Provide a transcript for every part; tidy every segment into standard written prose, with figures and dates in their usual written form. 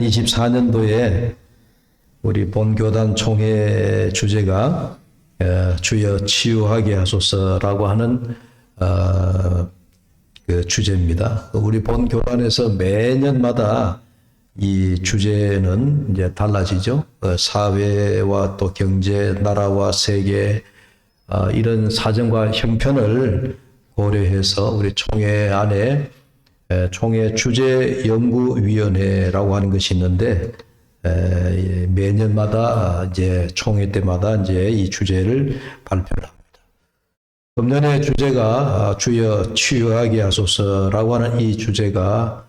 24년도에 우리 본교단 총회 주제가 주여 치유하게 하소서라고 하는 그 주제입니다. 우리 본교단에서 매년마다 이 주제는 이제 달라지죠. 사회와 또 경제, 나라와 세계 이런 사정과 형편을 고려해서 우리 총회 안에 총회 주제연구위원회라고 하는 것이 있는데 매년마다 이제 총회 때마다 이제 이 주제를 발표를 합니다. 금년의 주제가 주여 치유하게 하소서라고 하는 이 주제가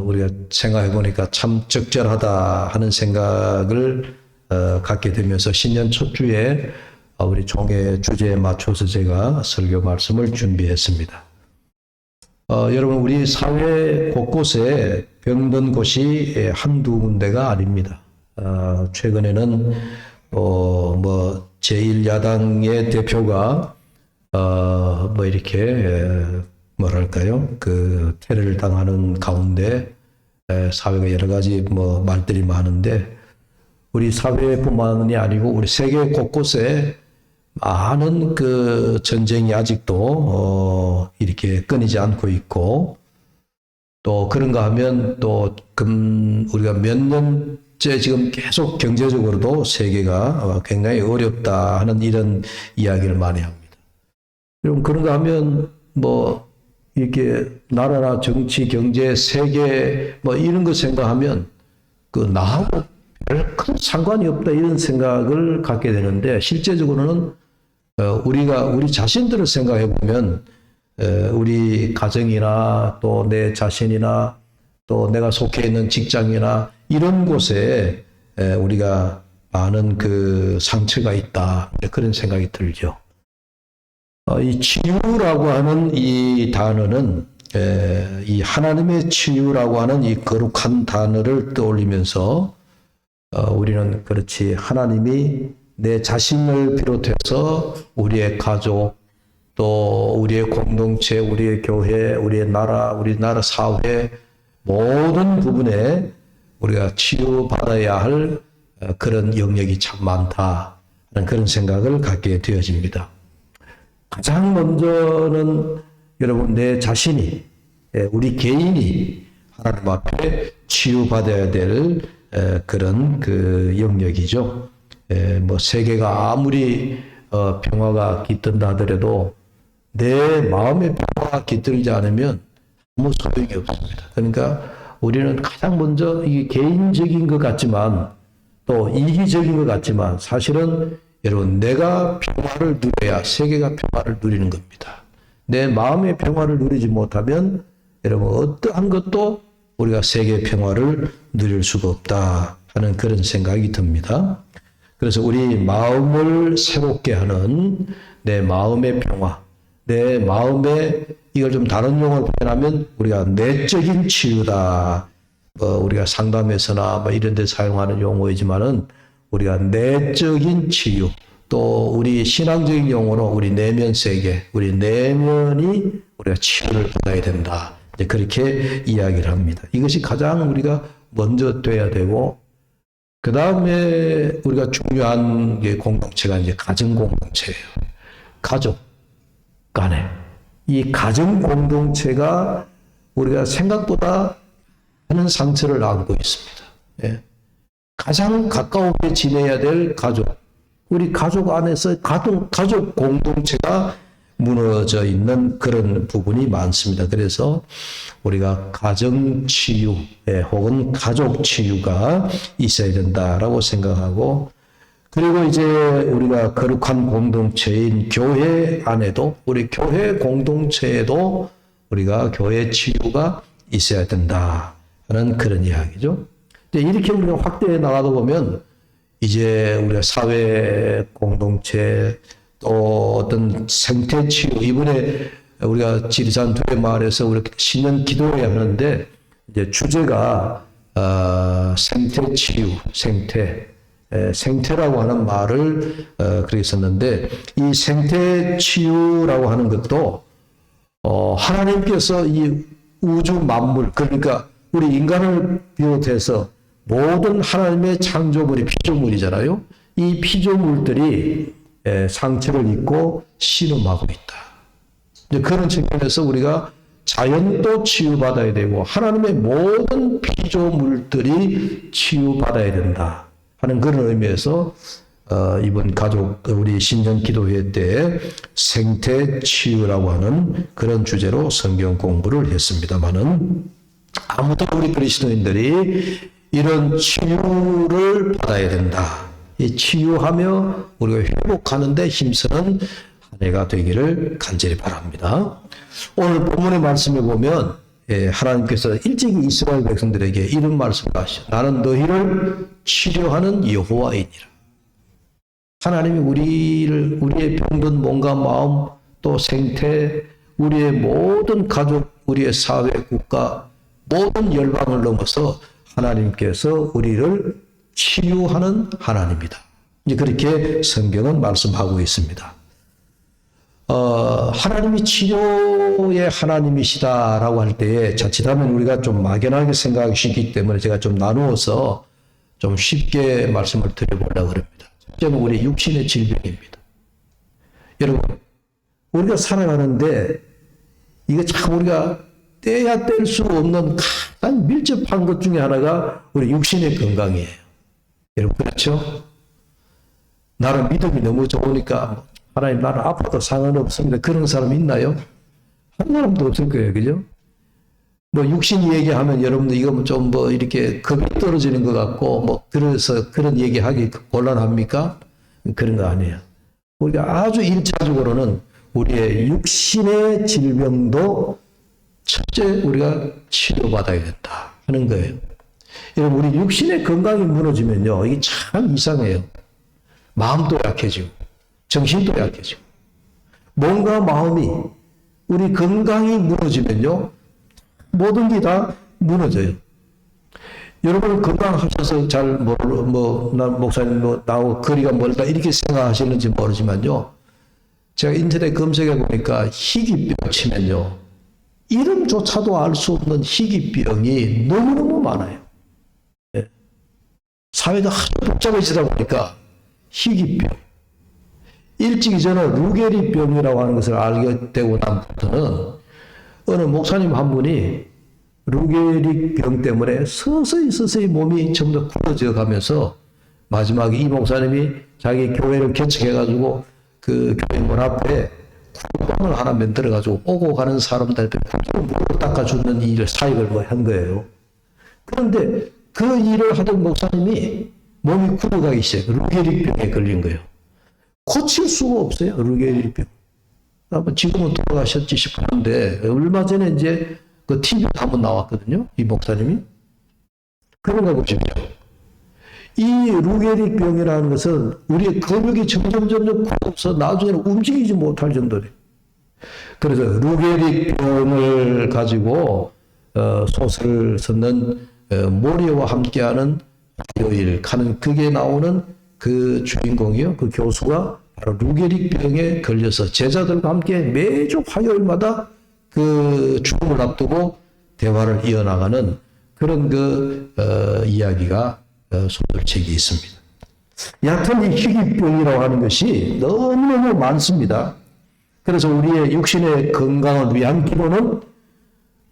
우리가 생각해 보니까 참 적절하다 하는 생각을 갖게 되면서 신년 첫 주에 우리 총회 주제에 맞춰서 제가 설교 말씀을 준비했습니다. 여러분, 우리 사회 곳곳에 병든 곳이 한두 군데가 아닙니다. 최근에는 뭐 제1야당의 대표가 뭐 이렇게 뭐랄까요, 그 테러를 당하는 가운데 사회가 여러 가지 뭐 말들이 많은데 우리 사회뿐만이 아니고 우리 세계 곳곳에 많은 그 전쟁이 아직도 이렇게 끊이지 않고 있고, 또 그런가 하면 또 우리가 몇 년째 지금 계속 경제적으로도 세계가 굉장히 어렵다 하는 이런 이야기를 많이 합니다. 그럼 그런가 하면 뭐 이렇게 나라나 정치, 경제, 세계 뭐 이런 거 생각하면 그 나하고 별 큰 상관이 없다 이런 생각을 갖게 되는데, 실제적으로는 우리 자신들을 생각해 보면 우리 가정이나 또 내 자신이나 또 내가 속해 있는 직장이나 이런 곳에 우리가 많은 그 상처가 있다, 그런 생각이 들죠. 이 치유라고 하는 이 단어는 이 하나님의 치유라고 하는 이 거룩한 단어를 떠올리면서 우리는 그렇지, 하나님이 내 자신을 비롯해서 우리의 가족, 또 우리의 공동체, 우리의 교회, 우리의 나라, 우리나라 사회 모든 부분에 우리가 치유받아야 할 그런 영역이 참 많다 하는 그런 생각을 갖게 되어집니다. 가장 먼저는 여러분, 내 자신이, 우리 개인이 하나님 앞에 치유받아야 될 그런 그 영역이죠. 뭐 세계가 아무리 평화가 깃든다 하더라도 내 마음의 평화가 깃들지 않으면 아무 소용이 없습니다. 그러니까 우리는 가장 먼저 이게 개인적인 것 같지만 또 이기적인 것 같지만 사실은 여러분, 내가 평화를 누려야 세계가 평화를 누리는 겁니다. 내 마음의 평화를 누리지 못하면 여러분, 어떠한 것도 우리가 세계 평화를 누릴 수가 없다 하는 그런 생각이 듭니다. 그래서 우리 마음을 새롭게 하는 내 마음의 평화, 내 마음의, 이걸 좀 다른 용어로 표현하면 우리가 내적인 치유다. 우리가 상담에서나 뭐 이런 데 사용하는 용어이지만은 우리가 내적인 치유, 또 우리 신앙적인 용어로 우리 내면 세계, 우리 내면이 우리가 치유를 받아야 된다. 이제 그렇게 이야기를 합니다. 이것이 가장 우리가 먼저 돼야 되고, 그 다음에 우리가 중요한 게 공동체가 이제 가정 공동체예요. 가족 간에. 이 가정 공동체가 우리가 생각보다 많은 상처를 안고 있습니다. 예. 가장 가까우게 지내야 될 가족. 우리 가족 안에서 가족 공동체가 무너져 있는 그런 부분이 많습니다. 그래서 우리가 가정 치유 혹은 가족 치유가 있어야 된다라고 생각하고, 그리고 이제 우리가 거룩한 공동체인 교회 안에도, 우리 교회 공동체에도 우리가 교회 치유가 있어야 된다 하는 그런 이야기죠. 이렇게 우리가 확대해 나가다 보면 이제 우리가 사회 공동체, 또 어떤 생태 치유, 이번에 우리가 지리산 두레 마을에서 우리 신년 기도회 하는데 이제 주제가 생태 치유, 생태라고 하는 말을 그렇게 썼는데, 이 생태 치유라고 하는 것도 하나님께서 이 우주 만물, 그러니까 우리 인간을 비롯해서 모든 하나님의 창조물이 피조물이잖아요. 이 피조물들이 상처를 입고 신음하고 있다. 이제 그런 측면에서 우리가 자연도 치유받아야 되고 하나님의 모든 피조물들이 치유받아야 된다 하는 그런 의미에서 이번 가족 우리 신년 기도회 때 생태 치유라고 하는 그런 주제로 성경 공부를 했습니다마는 아무튼 우리 그리스도인들이 이런 치유를 받아야 된다. 이 치유하며 우리가 회복하는 데 힘쓰는 한 해가 되기를 간절히 바랍니다. 오늘 본문의 말씀에 보면 하나님께서 일찍이 이스라엘 백성들에게 이런 말씀을 하시죠. 나는 너희를 치료하는 여호와이니라. 하나님이 우리의 병든 몸과 마음 또 생태 우리의 모든 가족 우리의 사회 국가 모든 열방을 넘어서 하나님께서 우리를 치유하는 하나님이다. 이제 그렇게 성경은 말씀하고 있습니다. 하나님이 치료의 하나님이시다라고 할 때에 자칫하면 우리가 좀 막연하게 생각하기 쉽기 때문에 제가 좀 나누어서 좀 쉽게 말씀을 드려보려고 합니다. 첫째는 우리 육신의 질병입니다. 여러분, 우리가 살아가는데 이거 참 우리가 떼야 뗄 수 없는 가장 밀접한 것 중에 하나가 우리 육신의 건강이에요. 여러분, 그렇죠? 나는 믿음이 너무 좋으니까 하나님 나는 아파도 상관없습니다. 그런 사람 있나요? 한 사람도 없을 거예요. 그죠? 뭐 육신 얘기하면 여러분들 이거 좀 뭐 이렇게 겁이 떨어지는 것 같고 뭐 그래서 그런 얘기하기 곤란합니까? 그런 거 아니에요. 우리가 아주 1차적으로는 우리의 육신의 질병도 첫째 우리가 치료받아야 된다 하는 거예요. 여러분 우리 육신의 건강이 무너지면요 이게 참 이상해요. 마음도 약해지고 정신도 약해지고 몸과 마음이 우리 건강이 무너지면요 모든 게 다 무너져요. 여러분 건강하셔서 잘 난 목사님 나하고 거리가 멀다 이렇게 생각하시는지 모르지만요. 제가 인터넷 검색해 보니까 희귀병 치면요. 이름조차도 알 수 없는 희귀병이 너무너무 많아요. 네. 사회가 아주 복잡해지다 보니까 희귀병. 일찍 저는 루게리병이라고 하는 것을 알게 되고 난부터는 어느 목사님 한 분이 루게리병 때문에 서서히 몸이 점점 굳어져 가면서 마지막에 이 목사님이 자기 교회를 개척해가지고 그 교회 문 앞에 구멍을 하나 만들어가지고 오고 가는 사람들한테 물을 닦아주는 일을 사역을 한 거예요. 그런데 그 일을 하던 목사님이 몸이 굳어가기 시작해요. 루게리병에 걸린 거예요. 고칠 수가 없어요. 루게리병. 지금은 돌아가셨지 싶었는데 얼마 전에 이제 그 TV에 한번 나왔거든요. 이 목사님이. 그런가 보십시오. 이 루게리병이라는 것은 우리의 근육이 점점 굳어서 나중에는 움직이지 못할 정도래. 그래서 루게리병을 가지고 소설을 썼는 모리와 함께하는 화요일 하는 그게 나오는 그 주인공이요. 그 교수가 바로 루게리병에 걸려서 제자들과 함께 매주 화요일마다 그 죽음을 앞두고 대화를 이어나가는 그런 이야기가 소설책이 있습니다. 얕은 이 희귀병이라고 하는 것이 너무너무 많습니다. 그래서 우리의 육신의 건강을 위한 기도는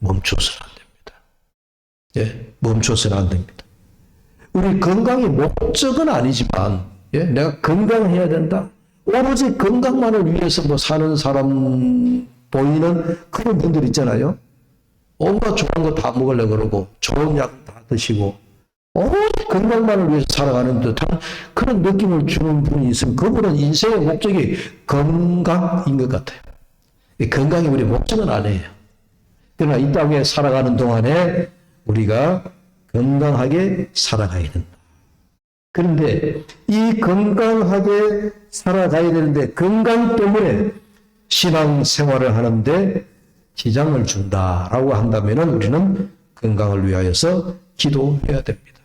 멈춰서는 안 됩니다. 예, 멈춰서는 안 됩니다. 우리 건강이 목적은 아니지만, 예, 내가 건강해야 된다. 오로지 건강만을 위해서 뭐 사는 사람 보이는 그런 분들 있잖아요. 온갖 좋은 거 다 먹으려고 그러고, 좋은 약 다 드시고, 오로지 건강만을 위해서 살아가는 듯한 그런 느낌을 주는 분이 있으면 그분은 인생의 목적이 건강인 것 같아요. 건강이 우리 목적은 아니에요. 그러나 이 땅에 살아가는 동안에 우리가 건강하게 살아가야 된다. 그런데 이 건강하게 살아가야 되는데 건강 때문에 신앙생활을 하는데 지장을 준다라고 한다면 우리는 건강을 위하여서 기도해야 됩니다.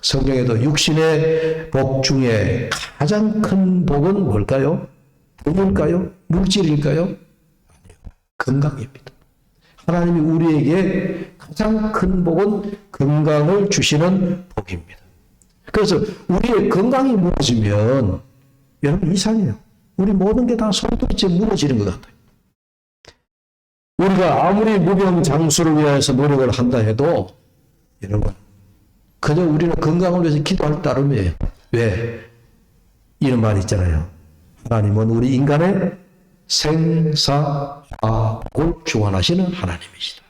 성경에도 육신의 복 중에 가장 큰 복은 뭘까요? 부일까요? 물질일까요? 아니요. 건강입니다. 하나님이 우리에게 가장 큰 복은 건강을 주시는 복입니다. 그래서 우리의 건강이 무너지면 여러분 이상해요. 우리 모든 게 다 손톱째 무너지는 것 같아요. 우리가 아무리 무병장수를 위해서 노력을 한다 해도 여러분 그저 우리는 건강을 위해서 기도할 따름이에요. 왜? 이런 말이 있잖아요. 하나님은 우리 인간의 생사화복을 주관하시는 하나님이시다.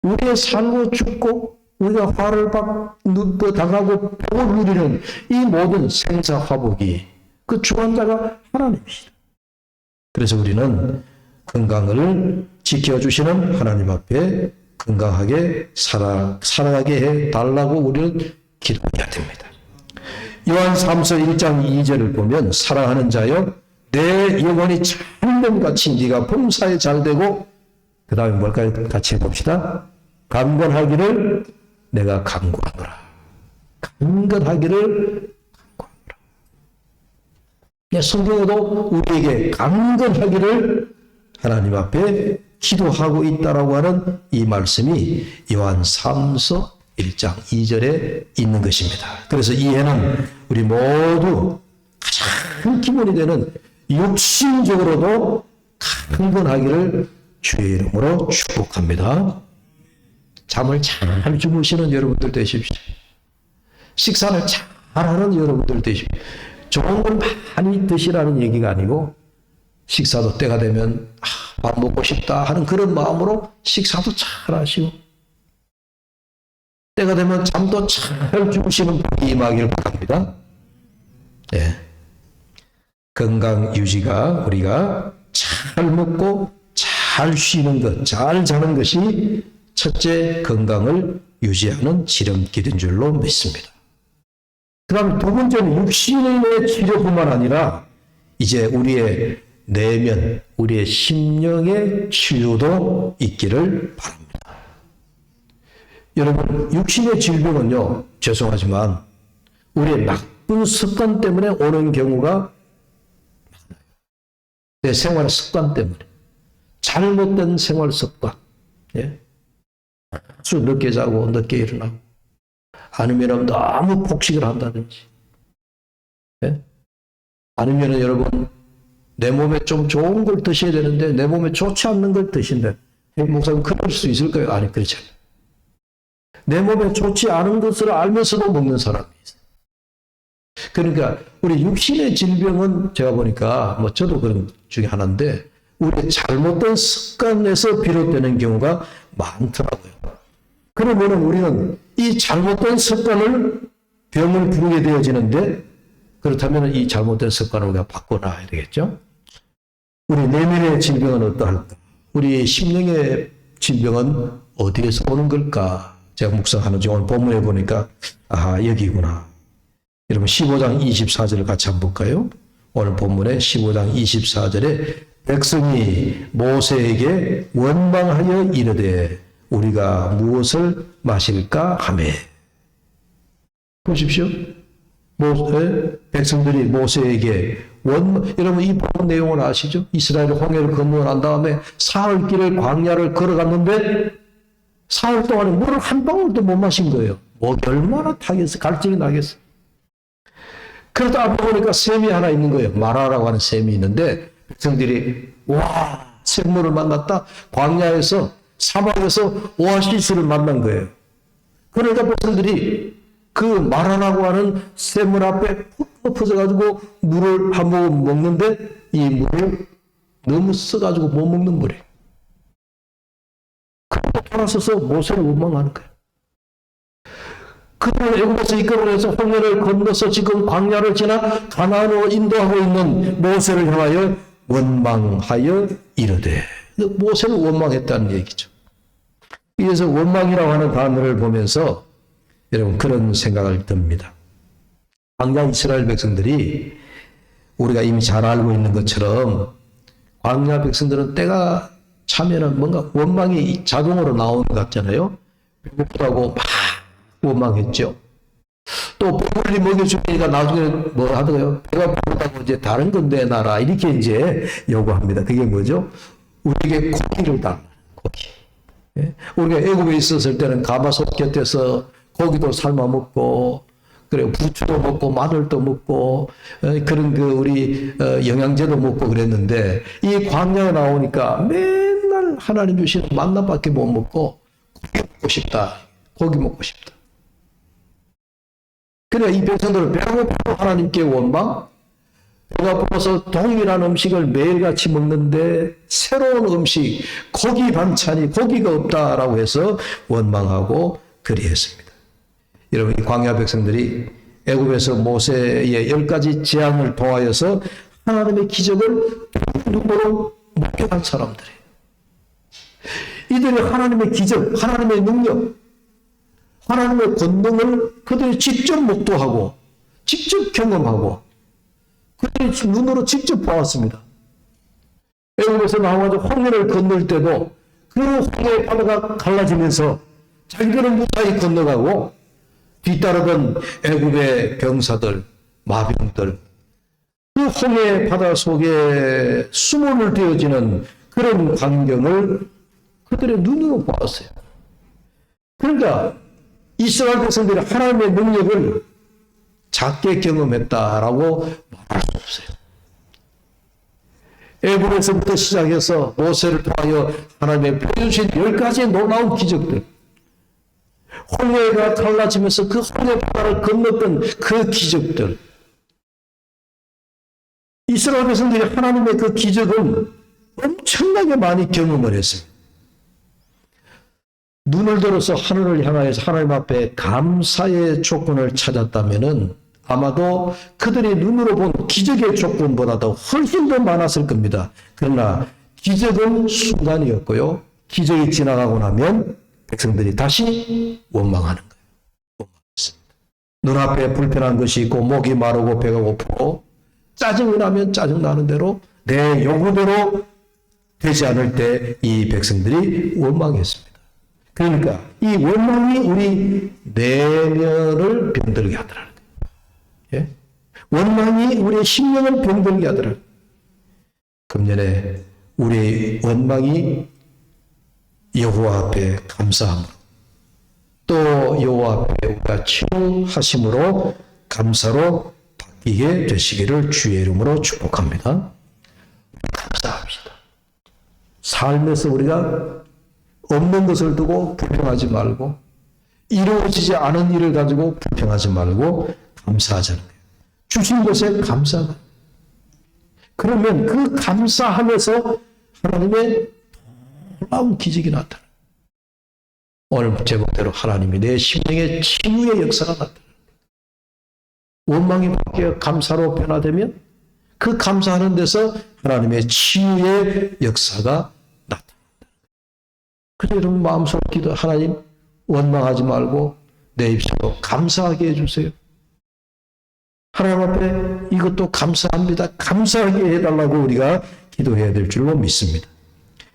우리의 살고 죽고 우리가 화를 당하고 복을 누리는 이 모든 생사화복이 그 주관자가 하나님이시다. 그래서 우리는 건강을 지켜주시는 하나님 앞에 건강하게 살아가게 해달라고 우리는 기도해야 됩니다. 요한 3서 1장 2절을 보면 사랑하는 자여 내 영혼이 참돔같이 네가 범사에 잘되고 그 다음에 뭘까요? 같이 해봅시다. 강건하기를 내가 간구하노라. 강건하기를 간구하노라. 성경에도 우리에게 강건하기를 하나님 앞에 기도하고 있다라고 하는 이 말씀이 요한 3서 1장 2절에 있는 것입니다. 그래서 이해는 우리 모두 가장 기본이 되는 육신적으로도 강건하기를 주의 이름으로 축복합니다. 잠을 잘 주무시는 여러분들 되십시오. 식사를 잘하는 여러분들 되십시오. 좋은 걸 많이 드시라는 얘기가 아니고 식사도 때가 되면 밥 먹고 싶다 하는 그런 마음으로 식사도 잘 하시고 때가 되면 잠도 잘 주무시는 분이 임하기를 바랍니다. 네. 건강 유지가 우리가 잘 먹고 잘 쉬는 것, 잘 자는 것이 첫째 건강을 유지하는 지름길인 줄로 믿습니다. 그 다음에 두 번째는 육신의 치료뿐만 아니라 이제 우리의 내면, 우리의 심령의 치유도 있기를 바랍니다. 여러분, 육신의 질병은요, 죄송하지만 우리의 나쁜 습관 때문에 오는 경우가 많아요. 내 생활 습관 때문에. 잘못된 생활 습관. 예? 아주 늦게 자고 늦게 일어나고 아니면 너무 폭식을 한다든지 예? 아니면 여러분 내 몸에 좀 좋은 걸 드셔야 되는데 내 몸에 좋지 않는 걸 드신다. 목사님 그럴 수 있을까요? 아니 그렇지 않아요. 내 몸에 좋지 않은 것을 알면서도 먹는 사람이 있어요. 그러니까 우리 육신의 질병은 제가 보니까 뭐 저도 그런 중에 하나인데 우리 잘못된 습관에서 비롯되는 경우가 많더라고요. 그러면 우리는 이 잘못된 습관을 병을 부르게 되어지는데 그렇다면 이 잘못된 습관을 우리가 바꿔놔야 되겠죠. 우리 내면의 질병은 어떠할까? 우리 심령의 질병은 어디에서 오는 걸까? 제가 묵상하는 중 오늘 본문에 보니까 여기구나. 여러분 15장 24절을 같이 한번 볼까요? 오늘 본문에 15장 24절에 백성이 모세에게 원망하여 이르되 우리가 무엇을 마실까 하매 보십시오. 백성들이 모세에게 여러분 이 본문 내용을 아시죠? 이스라엘이 홍해를 건너고 난 다음에 사흘 길을 광야를 걸어갔는데 사흘 동안에 물을 한 방울도 못 마신 거예요. 얼마나 타겠어? 갈증이 나겠어? 그러다 앞에 보니까 샘이 하나 있는 거예요. 마라라고 하는 샘이 있는데 백성들이 와 샘물을 만났다. 광야에서 사막에서 오아시스를 만난 거예요. 그러니까 백성들이 그 마라라고 하는 샘물 앞에 푹 엎어져가지고 물을 한 모금 먹는데 이 물을 너무 써가지고 못 먹는 물이에요. 그리고 돌아서서 모세를 원망하는 거예요. 그들은 애굽에서 이끌어내서 홍해를 건너서 지금 광야를 지나 가나안으로 인도하고 있는 모세를 향하여 원망하여 이르되 모세를 원망했다는 얘기죠. 그래서 원망이라고 하는 단어를 보면서 여러분 그런 생각을 듭니다. 광야 이스라엘 백성들이 우리가 이미 잘 알고 있는 것처럼 광야 백성들은 때가 차면은 뭔가 원망이 자동으로 나오는 것 같잖아요. 배고프다고 막 원망했죠. 또 배불리 먹여주니까 나중에 뭐 하더라고요. 배가 부르다고 이제 다른 건 내놔라 이렇게 이제 요구합니다. 그게 뭐죠? 우리에게 고기를 달라. 고기. 예? 우리가 애굽에 있었을 때는 가마솥 곁에서 고기도 삶아 먹고, 그래 부추도 먹고 마늘도 먹고 그런 그 우리 영양제도 먹고 그랬는데, 이 광야에 나오니까 맨날 하나님 주신 만나밖에 못 먹고 고기 먹고 싶다. 고기 먹고 싶다. 그래 이 백성들은 배가 고파서 하나님께 원망, 배가 고파서 동일한 음식을 매일같이 먹는데 새로운 음식, 고기 반찬이 고기가 없다라고 해서 원망하고 그리했습니다. 여러분, 이 광야 백성들이 애굽에서 모세의 10가지 재앙을 통하여서 하나님의 기적을 눈으로 목격한 사람들이에요. 이들이 하나님의 기적, 하나님의 능력, 하나님의 권능을 그들이 직접 목도하고 직접 경험하고 그들이 눈으로 직접 보았습니다. 애굽에서 나와가지고 홍해를 건널 때도 그 홍해 바다가 갈라지면서 자기들은 무사히 건너가고 뒤따르던 애굽의 병사들, 마병들, 그 홍해 바다 속에 수모를 되어지는 그런 광경을 그들의 눈으로 보았어요. 그러니까 이스라엘 백성들이 하나님의 능력을 작게 경험했다라고 말할 수 없어요. 애굽에서부터 시작해서 모세를 통하여 하나님의 보여주신 10가지의 놀라운 기적들, 홍해가 갈라지면서 그 홍해 바다를 건넜던 그 기적들, 이스라엘 백성들이 하나님의 그 기적은 엄청나게 많이 경험을 했습니다. 눈을 들어서 하늘을 향하여서 하나님 앞에 감사의 조건을 찾았다면은 아마도 그들이 눈으로 본 기적의 조건보다도 훨씬 더 많았을 겁니다. 그러나 기적은 순간이었고요. 기적이 지나가고 나면 백성들이 다시 원망하는 거예요. 원망했습니다. 눈앞에 불편한 것이 있고 목이 마르고 배가 고프고 짜증이 나면 짜증나는 대로 내 요구대로 되지 않을 때 이 백성들이 원망했습니다. 그러니까 이 원망이 우리 내면을 병들게 하더라는 거예요. 예? 원망이 우리의 심령을 병들게 하더라. 금년에 우리의 원망이 여호와 앞에 감사함으로, 또 여호와 앞에 우리가 치유하심으로 감사로 바뀌게 되시기를 주의 이름으로 축복합니다. 감사합시다. 삶에서 우리가 없는 것을 두고 불평하지 말고, 이루어지지 않은 일을 가지고 불평하지 말고 감사하자는 거예요. 주신 것에 감사가. 그러면 그 감사하면서 하나님의 놀라운 기적이 나타나요. 오늘 제목대로 하나님이 내 심령의 치유의 역사가 나타나요. 원망이 바뀌어 감사로 변화되면 그 감사하는 데서 하나님의 치유의 역사가 나타납니다. 그래서 여러분 마음속으로 기도, 하나님 원망하지 말고 내 입술로 감사하게 해주세요. 하나님 앞에 이것도 감사합니다. 감사하게 해달라고 우리가 기도해야 될 줄로 믿습니다.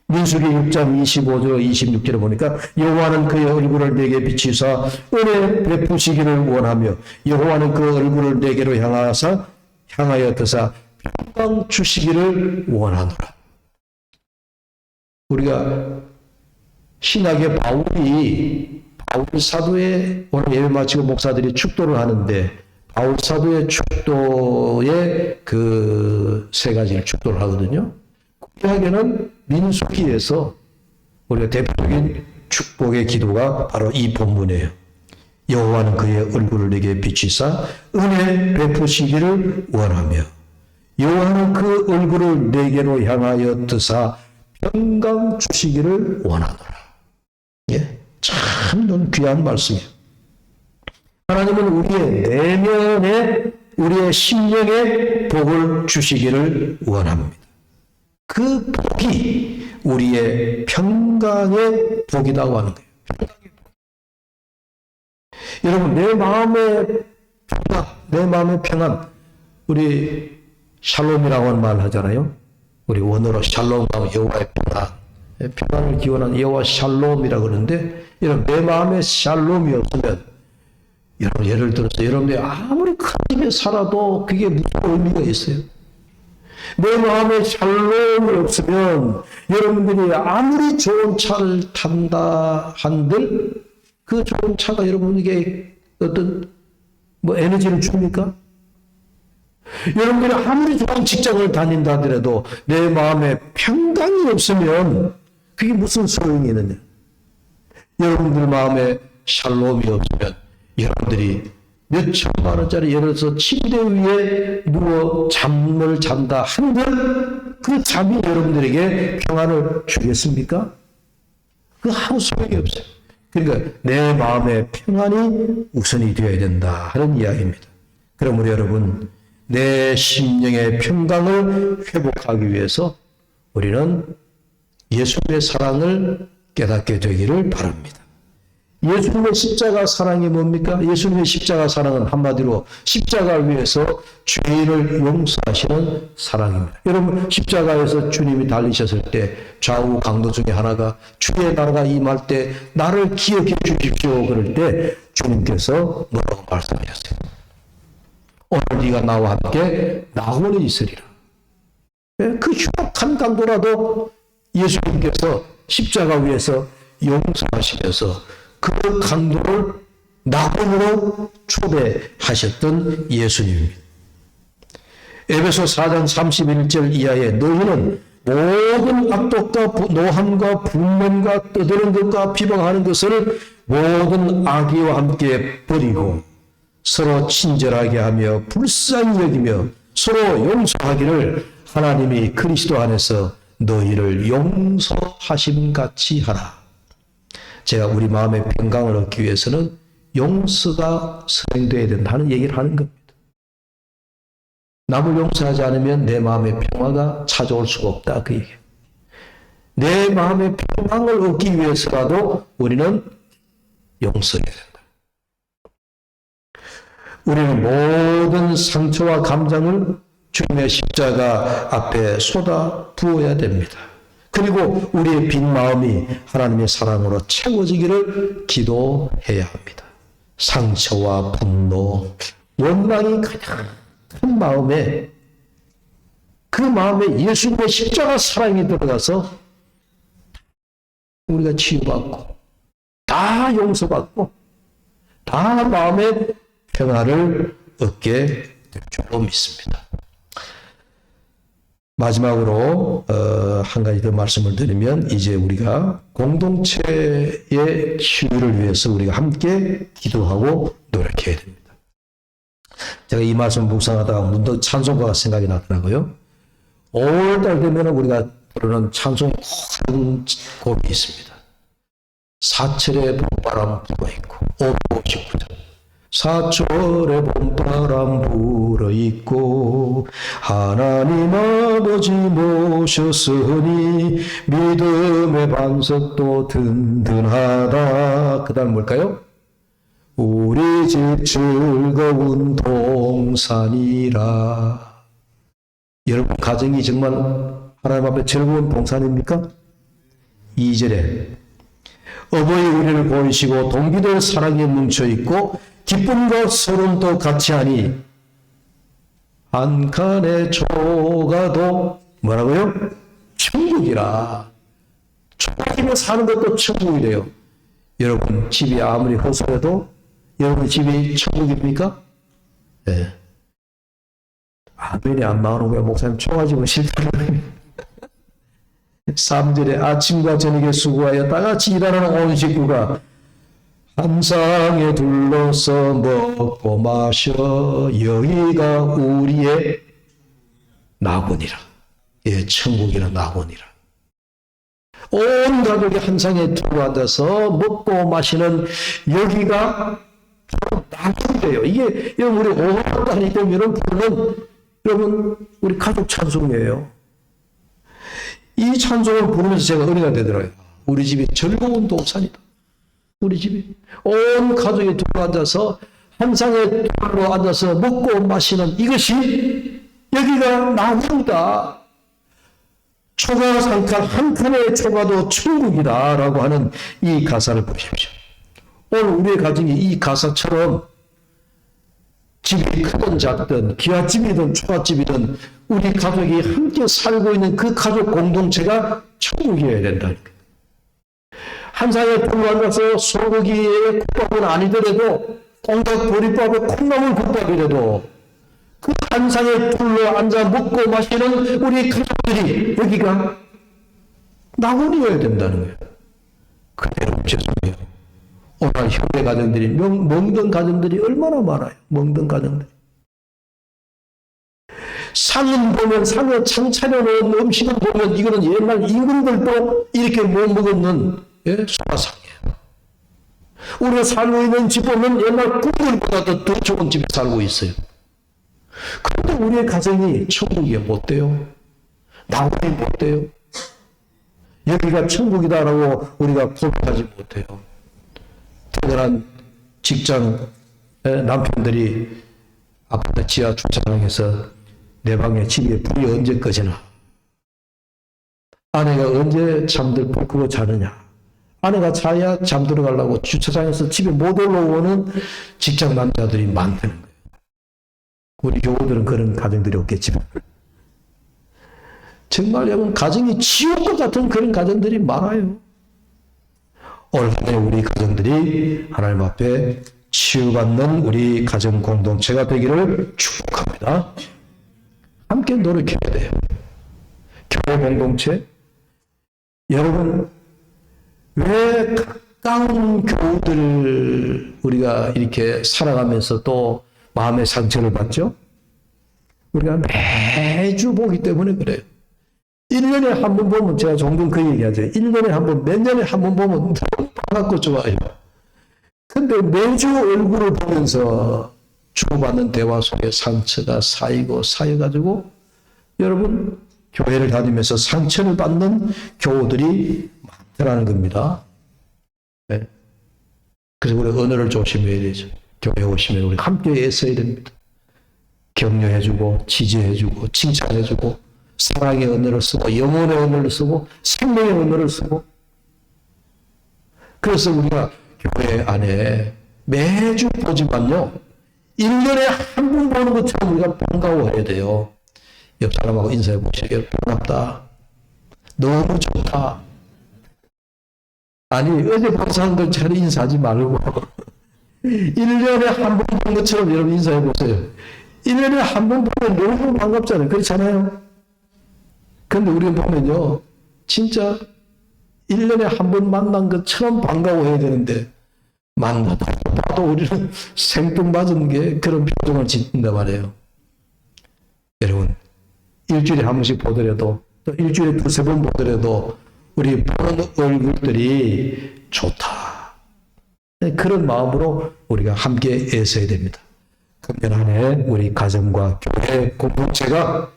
민수기 6장 25절 26절에 보니까 여호와는 그의 얼굴을 내게 비치사 은혜 베푸시기를 원하며 여호와는 그 얼굴을 내게로 향하여 드사 평강 주시기를 원하노라. 우리가 신약의 바울 사도의 오늘 예배 마치고 목사들이 축도를 하는데 바울 사도의 축도의 그 세 가지를 축도를 하거든요. 구약에는 민수기에서 우리가 대표적인 축복의 기도가 바로 이 본문이에요. 여호와는 그의 얼굴을 내게 비치사 은혜 베푸시기를 원하며 여호와는 그 얼굴을 내게로 향하여 드사 평강 주시기를 원하노라. 예, 참 귀한 말씀이에요. 하나님은 우리의 내면에, 우리의 심령에 복을 주시기를 원합니다. 그 복이 우리의 평강의 복이라고 하는 거예요. 여러분, 내 마음의 평안, 우리 샬롬이라고 하는 말 하잖아요. 우리 원어로 샬롬 하면 여호와의 평안을 기원하는 여호와 샬롬이라고 그러는데, 여러분, 내 마음에 샬롬이 없으면, 여러분, 예를 들어서 여러분들이 아무리 큰 집에 살아도 그게 무슨 의미가 있어요? 내 마음에 샬롬이 없으면 여러분들이 아무리 좋은 차를 탄다 한들 그 좋은 차가 여러분에게 어떤 에너지를 줍니까? 여러분들이 아무리 좋은 직장을 다닌다 하더라도 내 마음에 평강이 없으면 그게 무슨 소용이 있느냐? 여러분들 마음에 샬롬이 없으면 여러분들이 몇 천만 원짜리 예를 들어서 침대 위에 누워 잠을 잔다 한들 그 잠이 여러분들에게 평안을 주겠습니까? 그 아무 소용이 없어요. 그러니까 내 마음의 평안이 우선이 되어야 된다 하는 이야기입니다. 그러므로 여러분 내 심령의 평강을 회복하기 위해서 우리는 예수님의 사랑을 깨닫게 되기를 바랍니다. 예수님의 십자가 사랑이 뭡니까? 예수님의 십자가 사랑은 한마디로 십자가 위에서 죄인을 용서하시는 사랑입니다. 여러분 십자가에서 주님이 달리셨을 때 좌우 강도 중에 하나가 주의 나라가 임할 때 나를 기억해 주십시오 그럴 때 주님께서 뭐라고 말씀하셨어요? 오늘 네가 나와 함께 낙원에 있으리라. 그 흉악한 강도라도 예수님께서 십자가 위에서 용서하시면서 그 강도를 낙원으로 초대하셨던 예수님입니다. 에베소 4장 31절 이하에 너희는 모든 악독과 노함과 분명과 떠드는 것과 비방하는 것을 모든 악의와 함께 버리고 서로 친절하게 하며 불쌍히 여기며 서로 용서하기를 하나님이 그리스도 안에서 너희를 용서하심같이 하라. 제가 우리 마음의 평강을 얻기 위해서는 용서가 선행되어야 된다는 얘기를 하는 겁니다. 남을 용서하지 않으면 내 마음의 평화가 찾아올 수가 없다 그 얘기예요. 내 마음의 평강을 얻기 위해서라도 우리는 용서해야 된다. 우리는 모든 상처와 감정을 주님의 십자가 앞에 쏟아 부어야 됩니다. 그리고 우리의 빈 마음이 하나님의 사랑으로 채워지기를 기도해야 합니다. 상처와 분노, 원망이 가득한 마음에 그 마음에 예수님의 십자가 사랑이 들어가서 우리가 치유받고 다 용서받고 다 마음의 평화를 얻게 될 줄로 믿습니다. 마지막으로 한 가지 더 말씀을 드리면 이제 우리가 공동체의 치유를 위해서 우리가 함께 기도하고 노력해야 됩니다. 제가 이 말씀 묵상하다가 문득 찬송가가 생각이 나더라고요. 5월달 되면 우리가 부르는 찬송 한 곡이 있습니다. 사철의 봄바람 불어있고 559절 사철의 봄바람 불어있고 하나님 아버지 모셨으니 믿음의 반석도 든든하다. 그 다음 뭘까요? 우리 집 즐거운 동산이라. 여러분 가정이 정말 하나님 앞에 즐거운 동산입니까? 2절에 어버이 우리를 보이시고 동기들 사랑에 뭉쳐있고 기쁨과 소름도 같이 하니 한 칸의 초가도 뭐라고요? 천국이라. 초가이면 사는 것도 천국이래요. 여러분 집이 아무리 허술해도 여러분 집이 천국입니까? 네. 아멘이 안 나오는 거야. 목사님 초가집은 싫다는 3절에 아침과 저녁에 수고하여 다같이 일하는 온 식구가 한 상에 둘러서 먹고 마셔 여기가 우리의 낙원이라. 예, 천국이라 낙원이라. 온 가족이 한 상에 둘러 앉아서 먹고 마시는 여기가 바로 낙원이래요. 이게 여러분 우리 5월달이 되면은 부르는 여러분 우리 가족 찬송이에요. 이 찬송을 부르면서 제가 은혜가 되더라고요. 우리 집이 즐거운 동산이다. 우리 집이 온 가족이 둘러앉아서 한 상에 둘러 앉아서 먹고 마시는 이것이 여기가 낙원이다. 초가 한 칸, 한 칸의 초가도 천국이다 라고 하는 이 가사를 보십시오. 오늘 우리의 가정이 이 가사처럼 집이 크든 작든 기와집이든 초가집이든 우리 가족이 함께 살고 있는 그 가족 공동체가 천국이어야 된다는 거예요. 한 상에 둘러앉아서 소고기의 국밥은 아니더라도 꽁닭 보리밥에 콩나물 국밥이라도 그 한 상에 둘러앉아 먹고 마시는 우리 가족들이 여기가 낙원이어야 된다는 거예요. 그대로 죄송해요. 오늘 현대 가정들이 멍든 가정들이 얼마나 많아요. 멍든 가정들. 상은 보면 상에 창 차려놓은 음식을 보면 이거는 옛날 임금들도 이렇게 못 먹었는 소화상이에요. 우리가 살고 있는 집 보면 옛날 궁궐보다도 더 좋은 집에 살고 있어요. 그런데 우리의 가정이 천국이 못 돼요. 낙원이 못 돼요. 여기가 천국이다라고 우리가 고백하지 못해요. 특별한 직장 남편들이 아파트 지하 주차장에서 내 방에 집에 불이 언제 꺼지나, 아내가 언제 잠들 불 끄고 자느냐, 아내가 자야 잠들어 가려고 주차장에서 집에 못 올라오는 직장 남자들이 많다는 거예요. 우리 교우들은 그런 가정들이 없겠지만 정말 여러분 가정이 지옥과 같은 그런 가정들이 많아요. 오늘 우리 가정들이 하나님 앞에 치유받는 우리 가정 공동체가 되기를 축복합니다. 함께 노력해야 돼요. 교회 공동체. 여러분, 왜 가까운 교우들을 우리가 이렇게 살아가면서 또 마음의 상처를 받죠? 우리가 매주 보기 때문에 그래요. 1년에 한 번 보면, 제가 종종 그 얘기하죠. 1년에 한 번, 몇 년에 한 번 보면 너무 반갑고 좋아요. 근데 매주 얼굴을 보면서 주고받는 대화 속에 상처가 쌓여가지고 여러분, 교회를 다니면서 상처를 받는 교우들이 많다는 겁니다. 네. 그래서 우리 언어를 조심해야 되죠. 교회 오시면 우리 함께 애써야 됩니다. 격려해주고, 지지해주고, 칭찬해주고, 사랑의 언어를 쓰고, 영혼의 언어를 쓰고, 생명의 언어를 쓰고. 그래서 우리가 교회 안에 매주 보지만요, 1년에 한 번 보는 것처럼 우리가 반가워해야 돼요. 옆 사람하고 인사해 보시길, 반갑다. 너무 좋다. 아니, 어제 본 사람들처럼 인사하지 말고 1년에 한 번 본 것처럼 여러분 인사해 보세요. 1년에 한 번 보면 너무 반갑잖아요. 그렇잖아요. 근데 우리는 보면요, 진짜 1년에 한 번 만난 것처럼 반가워해야 되는데, 만나도 봐도 우리는 생뚱맞은 게 그런 표정을 짓는단 말이에요. 여러분, 일주일에 한 번씩 보더라도, 또 일주일에 두세 번 보더라도, 우리 보는 얼굴들이 좋다. 그런 마음으로 우리가 함께 애써야 됩니다. 금년 한 해 우리 가정과 교회 공동체가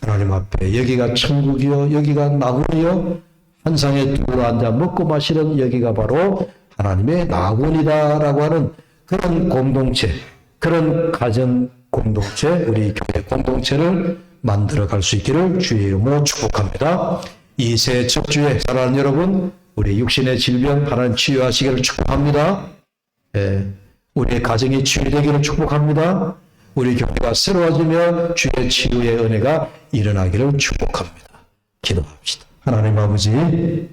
하나님 앞에 여기가 천국이요, 여기가 낙원이요, 한 상에 두고 앉아 먹고 마시는 여기가 바로 하나님의 낙원이다라고 하는 그런 공동체, 그런 가정 공동체, 우리 교회 공동체를 만들어 갈 수 있기를 주의 이름으로 축복합니다. 이 새 첫 주에 사랑하는 여러분, 우리 육신의 질병 하나님 치유하시기를 축복합니다. 우리의 가정이 치유되기를 축복합니다. 우리 교회가 새로워지며 주의 치유의 은혜가 일어나기를 축복합니다. 기도합시다. 하나님 아버지,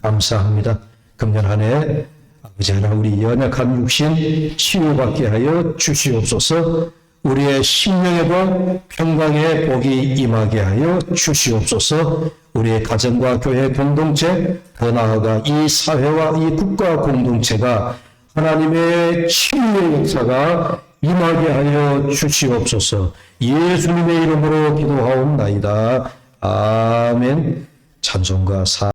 감사합니다. 금년 한 해 아버지 하나 우리 연약한 육신 치유받게 하여 주시옵소서. 우리의 심령의 복, 평강의 복이 임하게 하여 주시옵소서. 우리의 가정과 교회 공동체, 더 나아가 이 사회와 이 국가 공동체가 하나님의 치유의 역사가 임하게 하여 주시옵소서. 예수님의 이름으로 기도하옵나이다. 아멘. 찬송가 4